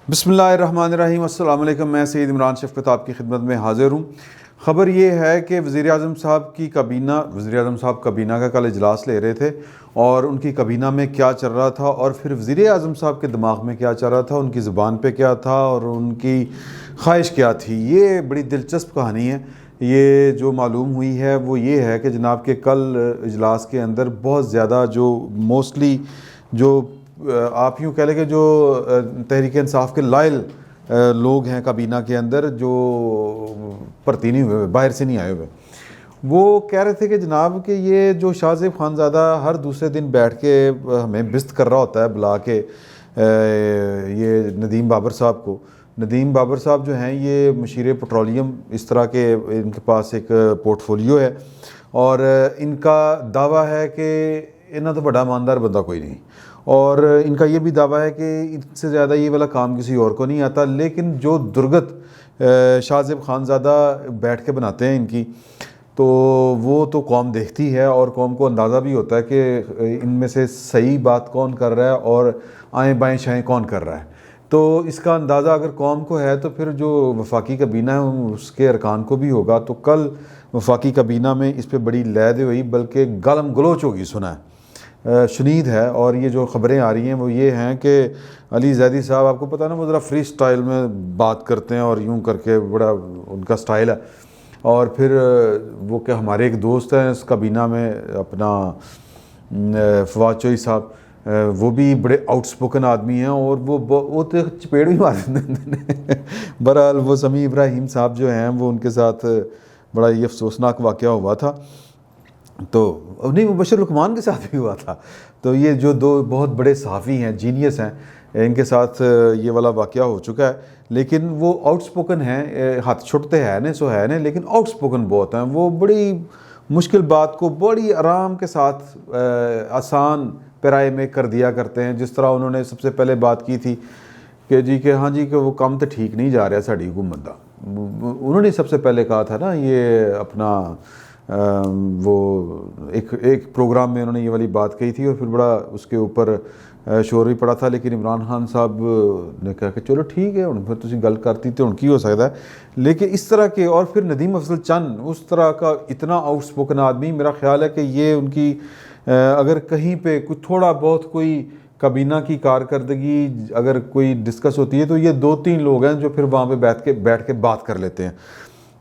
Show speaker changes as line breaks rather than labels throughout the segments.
بسم اللہ الرحمن الرحیم۔ السلام علیکم، میں سید عمران شفقت آپ کی خدمت میں حاضر ہوں۔ خبر یہ ہے کہ وزیر اعظم صاحب کابینہ کا کل اجلاس لے رہے تھے، اور ان کی کابینہ میں کیا چل رہا تھا اور پھر وزیر اعظم صاحب کے دماغ میں کیا چل رہا تھا، ان کی زبان پہ کیا تھا اور ان کی خواہش کیا تھی، یہ بڑی دلچسپ کہانی ہے۔ یہ جو معلوم ہوئی ہے وہ یہ ہے کہ جناب کہ کل اجلاس کے اندر بہت زیادہ جو موسٹلی جو آپ یوں کہہ لیں کہ جو تحریک انصاف کے لائل لوگ ہیں کابینہ کے اندر، جو بھرتی نہیں ہوئے، باہر سے نہیں آئے ہوئے، وہ کہہ رہے تھے کہ جناب کہ یہ جو شاہ زیب خانزادہ ہر دوسرے دن بیٹھ کے ہمیں بست کر رہا ہوتا ہے بلا کے، یہ ندیم بابر صاحب جو ہیں یہ مشیر پٹرولیم، اس طرح کے ان کے پاس ایک پورٹ فولیو ہے، اور ان کا دعویٰ ہے کہ انہاں تو بڑا ایماندار بندہ کوئی نہیں، اور ان کا یہ بھی دعویٰ ہے کہ ان سے زیادہ یہ والا کام کسی اور کو نہیں آتا، لیکن جو درگت شاہ زیب خانزادہ بیٹھ کے بناتے ہیں ان کی، تو وہ تو قوم دیکھتی ہے، اور قوم کو اندازہ بھی ہوتا ہے کہ ان میں سے صحیح بات کون کر رہا ہے اور آئیں بائیں شائیں کون کر رہا ہے۔ تو اس کا اندازہ اگر قوم کو ہے تو پھر جو وفاقی کابینہ ہے اس کے ارکان کو بھی ہوگا۔ تو کل وفاقی کابینہ میں اس پہ بڑی لہد ہوئی، بلکہ گالم گلوچ ہوگی، سنا ہے، شنید ہے۔ اور یہ جو خبریں آ رہی ہیں وہ یہ ہیں کہ علی زیدی صاحب، آپ کو پتہ نا وہ ذرا فری سٹائل میں بات کرتے ہیں اور یوں کر کے بڑا ان کا سٹائل ہے، اور پھر وہ کہ ہمارے ایک دوست ہیں اس کابینہ میں اپنا فواد چوہی صاحب، وہ بھی بڑے آؤٹ سپوکن آدمی ہیں، اور وہ تو چپیڑ بھی مار دیتے ہیں۔ بہرحال وہ سمیع ابراہیم صاحب جو ہیں وہ ان کے ساتھ بڑا یہ افسوسناک واقعہ ہوا تھا، تو نہیں، مبشر لقمان کے ساتھ بھی ہوا تھا۔ تو یہ جو دو بہت بڑے صحافی ہیں، جینیس ہیں، ان کے ساتھ یہ والا واقعہ ہو چکا ہے، لیکن وہ آؤٹ سپوکن ہیں، ہاتھ چھوٹتے ہیں نا سو ہے نا، لیکن آؤٹ سپوکن بہت ہیں۔ وہ بڑی مشکل بات کو بڑی آرام کے ساتھ آسان پیرائے میں کر دیا کرتے ہیں، جس طرح انہوں نے سب سے پہلے بات کی تھی کہ جی کہ ہاں جی کہ وہ کام تو ٹھیک نہیں جا رہا ساڑی حکومت دا۔ انہوں نے سب سے پہلے کہا تھا نا، یہ اپنا وہ ایک پروگرام میں انہوں نے یہ والی بات کہی تھی، اور پھر بڑا اس کے اوپر شور بھی پڑا تھا، لیکن عمران خان صاحب نے کہا کہ چلو ٹھیک ہے، ہن پھر تسی گل کرتی تو ہن کی ہو سکتا ہے۔ لیکن اس طرح کے، اور پھر ندیم افضل چند اس طرح کا اتنا آؤٹ سپوکن آدمی، میرا خیال ہے کہ یہ ان کی اگر کہیں پہ کچھ تھوڑا بہت کوئی کابینہ کی کارکردگی اگر کوئی ڈسکس ہوتی ہے تو یہ 2-3 لوگ ہیں جو پھر وہاں پہ بیٹھ کے بات کر لیتے ہیں۔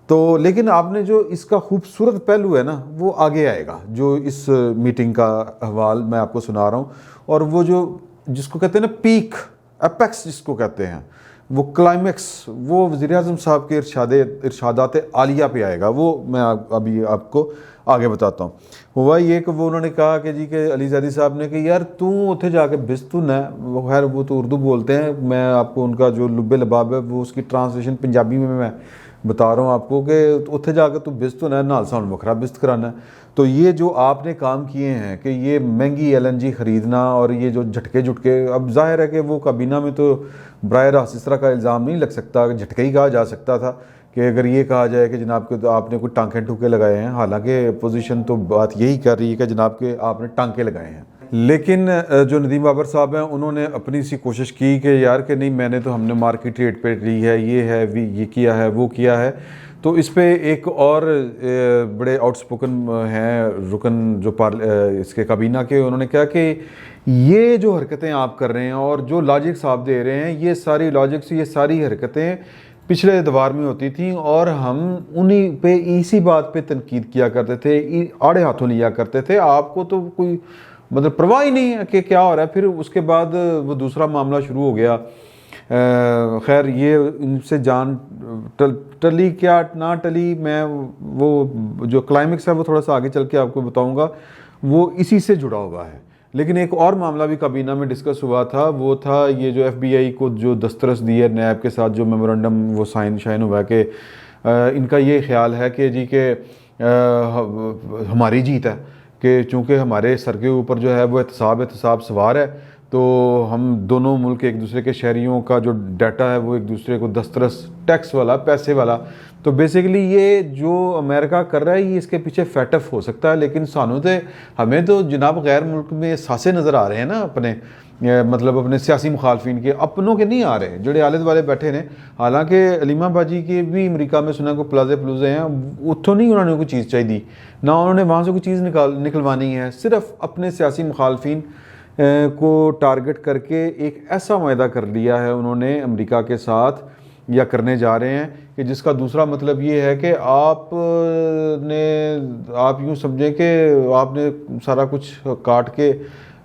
تو لیکن آپ نے جو اس کا خوبصورت پہلو ہے نا وہ آگے آئے گا، جو اس میٹنگ کا احوال میں آپ کو سنا رہا ہوں، اور وہ جو جس کو کہتے ہیں نا پیک اپیکس جس کو کہتے ہیں، وہ کلائمیکس، وہ وزیر اعظم صاحب کے ارشادات عالیہ پہ آئے گا، وہ میں ابھی آپ کو آگے بتاتا ہوں۔ ہوا یہ کہ وہ انہوں نے کہا کہ جی کہ علی زیدی صاحب نے کہ یار تو اتنے جا کے بستون ہے، وہ خیر وہ تو اردو بولتے ہیں، میں آپ کو ان کا جو لب لباب ہے وہ اس کی ٹرانسلیشن پنجابی میں بتا رہا ہوں آپ کو، کہ اتنے جا کے تو بست ہونا ہے، نال سان وکھرا بست کرانا ہے۔ تو یہ جو آپ نے کام کیے ہیں کہ یہ مہنگی LNG خریدنا، اور یہ جو جھٹکے، اب ظاہر ہے کہ وہ کابینہ میں تو براہ راست اس طرح کا الزام نہیں لگ سکتا، جھٹکے ہی کہا جا سکتا تھا کہ اگر یہ کہا جائے کہ جناب کہ آپ نے کوئی ٹانکے ٹوکے لگائے ہیں، حالانکہ اپوزیشن تو بات یہی کر رہی ہے کہ جناب کہ آپ نے ٹانکے لگائے ہیں، لیکن جو ندیم بابر صاحب ہیں انہوں نے اپنی سی کوشش کی کہ یار کہ نہیں، میں نے تو ہم نے مارکیٹ ریٹ پہ لی ہے، یہ ہے، یہ کیا ہے، وہ کیا ہے۔ تو اس پہ ایک اور بڑے آؤٹ سپوکن ہیں رکن جو اس کے کابینہ کے، انہوں نے کہا کہ یہ جو حرکتیں آپ کر رہے ہیں اور جو لاجکس آپ دے رہے ہیں، یہ ساری لاجکس، یہ ساری حرکتیں پچھلے ادوار میں ہوتی تھیں، اور ہم انہی پہ اسی بات پہ تنقید کیا کرتے تھے، آڑے ہاتھوں لیا کرتے تھے، آپ کو تو کوئی مطلب پرواہ ہی نہیں ہے کہ کیا ہو رہا ہے۔ پھر اس کے بعد وہ دوسرا معاملہ شروع ہو گیا، خیر یہ ان سے جان ٹلی کیا نہ ٹلی، میں وہ جو کلائمیکس ہے وہ تھوڑا سا آگے چل کے آپ کو بتاؤں گا، وہ اسی سے جڑا ہوا ہے۔ لیکن ایک اور معاملہ بھی کابینہ میں ڈسکس ہوا تھا، وہ تھا یہ جو FBI کو جو دسترس دی ہے نیب کے ساتھ جو میمورنڈم وہ شائن ہوا ہے، کہ ان کا یہ خیال ہے کہ جی کہ ہماری جیت ہے، کہ چونکہ ہمارے سر کے اوپر جو ہے وہ احتساب سوار ہے، تو ہم دونوں ملک ایک دوسرے کے شہریوں کا جو ڈیٹا ہے وہ ایک دوسرے کو دسترس ٹیکس والا پیسے والا. تو بیسیکلی یہ جو امریکہ کر رہا ہے یہ اس کے پیچھے فیٹف ہو سکتا ہے, لیکن ہمیں تو جناب غیر ملک میں ساسے نظر آ رہے ہیں نا اپنے, مطلب اپنے سیاسی مخالفین کے, اپنوں کے نہیں آ رہے جڑے آلد والے بیٹھے نے. حالانکہ علیمہ باجی کے بھی امریکہ میں سنا کو پلازے ہیں, اتوں نہیں انہوں نے کوئی چیز چاہیے, نہ انہوں نے وہاں سے کوئی چیز نکلوانی ہے, صرف اپنے سیاسی مخالفین کو ٹارگٹ کر کے ایک ایسا معاہدہ کر لیا ہے انہوں نے امریکہ کے ساتھ یا کرنے جا رہے ہیں کہ جس کا دوسرا مطلب یہ ہے کہ آپ یوں سمجھیں کہ آپ نے سارا کچھ کاٹ کے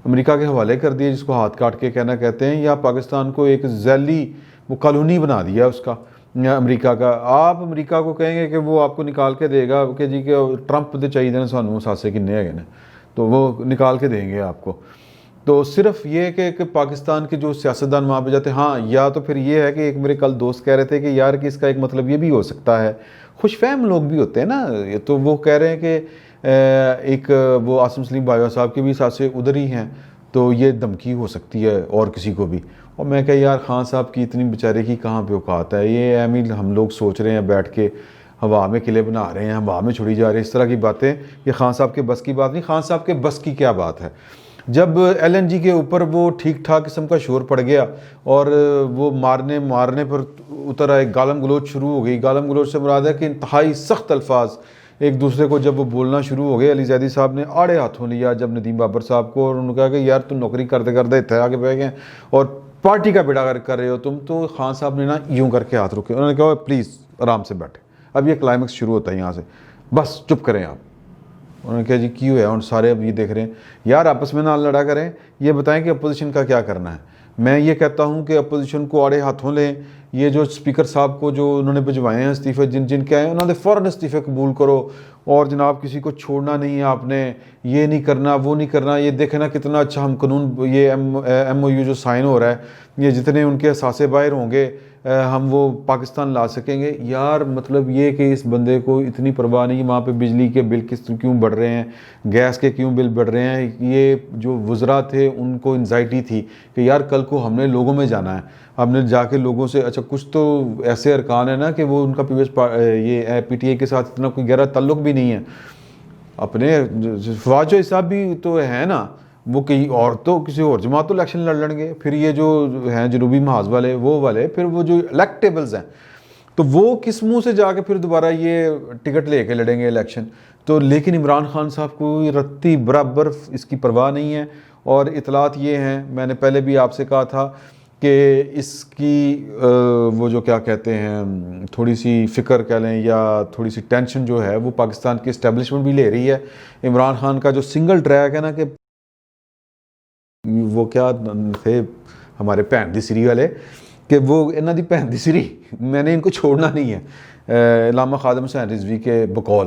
امریکہ کے حوالے کر دیا, جس کو ہاتھ کاٹ کے کہنا کہتے ہیں, یا پاکستان کو ایک ذیلی وہ کالونی بنا دیا اس کا امریکہ کا. آپ امریکہ کو کہیں گے کہ وہ آپ کو نکال کے دے گا کہ جی کہ ٹرمپ دے چاہیے نا سانوں ساسے کنے ہے نا, تو وہ نکال کے دیں گے آپ کو. تو صرف یہ کہ پاکستان کے جو سیاستدان وہاں پہ جاتے ہیں, ہاں یا تو پھر یہ ہے کہ ایک میرے کل دوست کہہ رہے تھے کہ یار کہ اس کا ایک مطلب یہ بھی ہو سکتا ہے, خوش فہم لوگ بھی ہوتے ہیں نا, تو وہ کہہ رہے ہیں کہ ایک وہ عاصم سلیم بھائیو صاحب کے بھی ساتھ ادھر ہی ہیں, تو یہ دھمکی ہو سکتی ہے اور کسی کو بھی. اور میں کہ یار خان صاحب کی اتنی بیچارے کی کہاں پہ اوقات ہے, یہ اہمی ہم لوگ سوچ رہے ہیں بیٹھ کے ہوا میں قلعے بنا رہے ہیں, ہوا میں چھڑی جا رہے ہیں, اس طرح کی باتیں یہ خان صاحب کے بس کی بات نہیں. خان صاحب کے بس کی کیا بات ہے, جب ایل این جی کے اوپر وہ ٹھیک ٹھاک قسم کا شور پڑ گیا اور وہ مارنے پر اتر آئے, گالم گلوچ شروع ہو گئی. گالم گلوچ سے مراد ہے کہ انتہائی سخت الفاظ ایک دوسرے کو جب وہ بولنا شروع ہو گئے. علی زیدی صاحب نے آڑے ہاتھوں لیا جب ندیم بابر صاحب کو, اور انہوں نے کہا کہ یار تم نوکری کرتے کرتے اتنے آگے بہ گئے اور پارٹی کا بیڑا کر رہے ہو تم. تو خان صاحب نے نا یوں کر کے ہاتھ رکے, انہوں نے کہا پلیز آرام سے بیٹھے, اب یہ کلائمیکس شروع ہوتا ہے یہاں سے, بس چپ کریں آپ. انہوں نے کہا جی کیوں ہے, اور سارے اب یہ دیکھ رہے ہیں یار آپس میں نہ لڑا کریں, یہ بتائیں کہ اپوزیشن کا کیا کرنا ہے. میں یہ کہتا ہوں کہ اپوزیشن کو آڑے ہاتھوں لیں. یہ جو اسپیکر صاحب کو جو انہوں نے بھجوائے ہیں استعفے, جن کے آئے انہوں نے فوراً استعفے قبول کرو, اور جناب کسی کو چھوڑنا نہیں ہے آپ نے, یہ نہیں کرنا وہ نہیں کرنا. یہ دیکھیں نا کتنا اچھا ہم قانون یہ ایم او یو جو سائن ہو رہا ہے, یہ جتنے ان کے اثاثے باہر ہوں گے ہم وہ پاکستان لا سکیں گے. یار مطلب یہ کہ اس بندے کو اتنی پرواہ نہیں, وہاں پہ بجلی کے بل کیوں بڑھ رہے ہیں, گیس کے کیوں بل بڑھ رہے ہیں. یہ جو وزراء تھے ان کو انزائٹی تھی کہ یار کل کو ہم نے لوگوں میں جانا ہے, ہم نے جا کے لوگوں سے, اچھا کچھ تو ایسے ارکان ہیں نا کہ وہ ان کا یہ پی ٹی اے کے ساتھ اتنا کوئی گہرا تعلق بھی نہیں ہے. اپنے فواد صاحب بھی تو ہے نا, وہ کہیں اور تو کسی اور جماعت تو الیکشن لڑ گے. پھر یہ جو ہیں جنوبی محاذ والے وہ والے, پھر وہ جو الیکٹیبلز ہیں, تو وہ کس منہ سے جا کے پھر دوبارہ یہ ٹکٹ لے کے لڑیں گے الیکشن. تو لیکن عمران خان صاحب کو رتی برابر اس کی پرواہ نہیں ہے. اور اطلاعات یہ ہیں, میں نے پہلے بھی آپ سے کہا تھا کہ اس کی وہ جو کیا کہتے ہیں تھوڑی سی فکر کہہ لیں یا تھوڑی سی ٹینشن جو ہے وہ پاکستان کی اسٹیبلشمنٹ بھی لے رہی ہے. عمران خان کا جو سنگل ٹریک ہے نا, کہ وہ کیا تھے ہمارے بھین دی سری والے, کہ وہ انہاں دی بھین دی سری, میں نے ان کو چھوڑنا نہیں ہے, علامہ خادم حسین رضوی کے بقول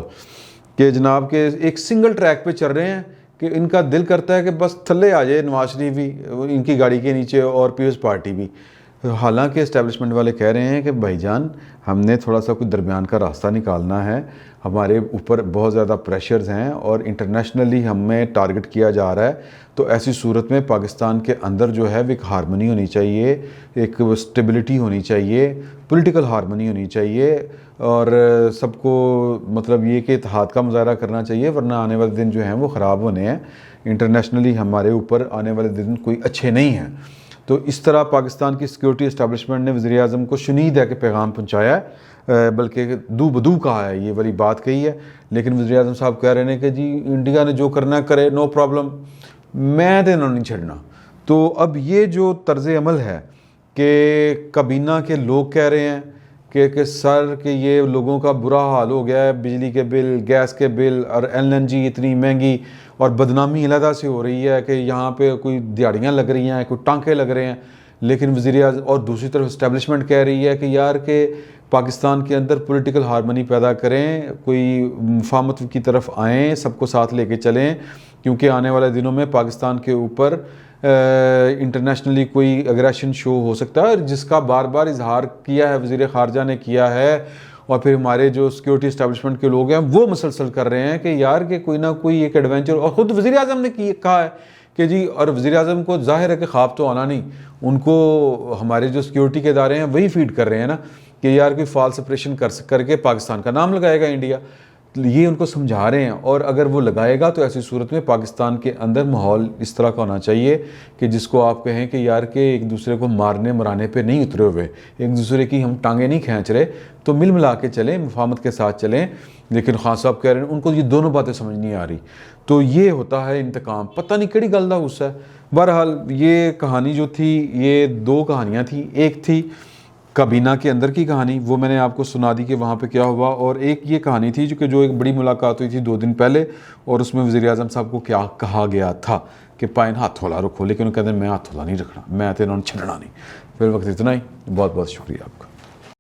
کہ جناب کے ایک سنگل ٹریک پہ چل رہے ہیں کہ ان کا دل کرتا ہے کہ بس تھلے آ جائے نواز شریف بھی ان کی گاڑی کے نیچے اور پیپلز پارٹی بھی. حالانکہ اسٹیبلشمنٹ والے کہہ رہے ہیں کہ بھائی جان ہم نے تھوڑا سا کوئی درمیان کا راستہ نکالنا ہے, ہمارے اوپر بہت زیادہ پریشرز ہیں اور انٹرنیشنلی ہمیں ٹارگٹ کیا جا رہا ہے. تو ایسی صورت میں پاکستان کے اندر جو ہے وہ ایک ہارمنی ہونی چاہیے, ایک اسٹیبلٹی ہونی چاہیے, پولیٹیکل ہارمنی ہونی چاہیے, اور سب کو مطلب یہ کہ اتحاد کا مظاہرہ کرنا چاہیے, ورنہ آنے والے دن جو ہیں وہ خراب ہونے ہیں. انٹرنیشنلی ہمارے اوپر آنے والے دن کوئی اچھے نہیں ہیں. تو اس طرح پاکستان کی سیکیورٹی اسٹیبلشمنٹ نے وزیر اعظم کو شنید ہے کہ پیغام پہنچایا ہے, بلکہ دو بدو کہا ہے, یہ والی بات کہی ہے. لیکن وزیر اعظم صاحب کہہ رہے ہیں کہ جی انڈیا نے جو کرنا کرے, نو پرابلم, میں تو نہیں چھڑنا. تو اب یہ جو طرز عمل ہے کہ کابینہ کے لوگ کہہ رہے ہیں کہ سر کہ یہ لوگوں کا برا حال ہو گیا ہے, بجلی کے بل, گیس کے بل اور ایل این جی اتنی مہنگی, اور بدنامی علیحدہ سے ہو رہی ہے کہ یہاں پہ کوئی دیہڑیاں لگ رہی ہیں, کوئی ٹانکے لگ رہے ہیں. لیکن وزیر اعظم اور دوسری طرف اسٹیبلشمنٹ کہہ رہی ہے کہ یار کہ پاکستان کے اندر پولیٹیکل ہارمنی پیدا کریں, کوئی مفاہمت کی طرف آئیں, سب کو ساتھ لے کے چلیں, کیونکہ آنے والے دنوں میں پاکستان کے اوپر انٹرنیشنلی کوئی اگریشن شو ہو سکتا ہے, جس کا بار بار اظہار کیا ہے وزیر خارجہ نے کیا ہے, اور پھر ہمارے جو سیکیورٹی اسٹیبلشمنٹ کے لوگ ہیں وہ مسلسل کر رہے ہیں کہ یار کہ کوئی نہ کوئی ایک ایڈونچر. اور خود وزیر اعظم نے کہا ہے کہ جی، اور وزیر اعظم کو ظاہر ہے کہ خواب تو آنا نہیں، ان کو ہمارے جو سیکیورٹی کے ادارے ہیں وہی فیڈ کر رہے ہیں نا کہ یار کوئی فالس آپریشن کر کے پاکستان کا نام لگائے گا انڈیا، یہ ان کو سمجھا رہے ہیں. اور اگر وہ لگائے گا تو ایسی صورت میں پاکستان کے اندر ماحول اس طرح کا ہونا چاہیے کہ جس کو آپ کہیں کہ یار کہ ایک دوسرے کو مارنے مرانے پہ نہیں اترے ہوئے، ایک دوسرے کی ہم ٹانگیں نہیں کھینچ رہے، تو مل ملا کے چلیں، مفاہمت کے ساتھ چلیں. لیکن خان صاحب کہہ رہے ہیں ان کو یہ دونوں باتیں سمجھ نہیں آ رہی. تو یہ ہوتا ہے انتقام، پتہ نہیں کیڑی گل دا غصہ ہے. بہرحال یہ کہانی جو تھی، یہ دو کہانیاں تھیں. ایک تھی کابینہ کے اندر کی کہانی، وہ میں نے آپ کو سنا دی کہ وہاں پہ کیا ہوا، اور ایک یہ کہانی تھی جو ایک بڑی ملاقات ہوئی تھی 2 دن پہلے، اور اس میں وزیر اعظم صاحب کو کیا کہا گیا تھا کہ پائن ہاتھ ہولا رکھو، لیکن وہ کہتے ہیں میں ہاتھ ہولا نہیں رکھنا، میں تو انہوں نے چھڑنا نہیں. پھر وقت اتنا ہی. بہت بہت شکریہ آپ کا.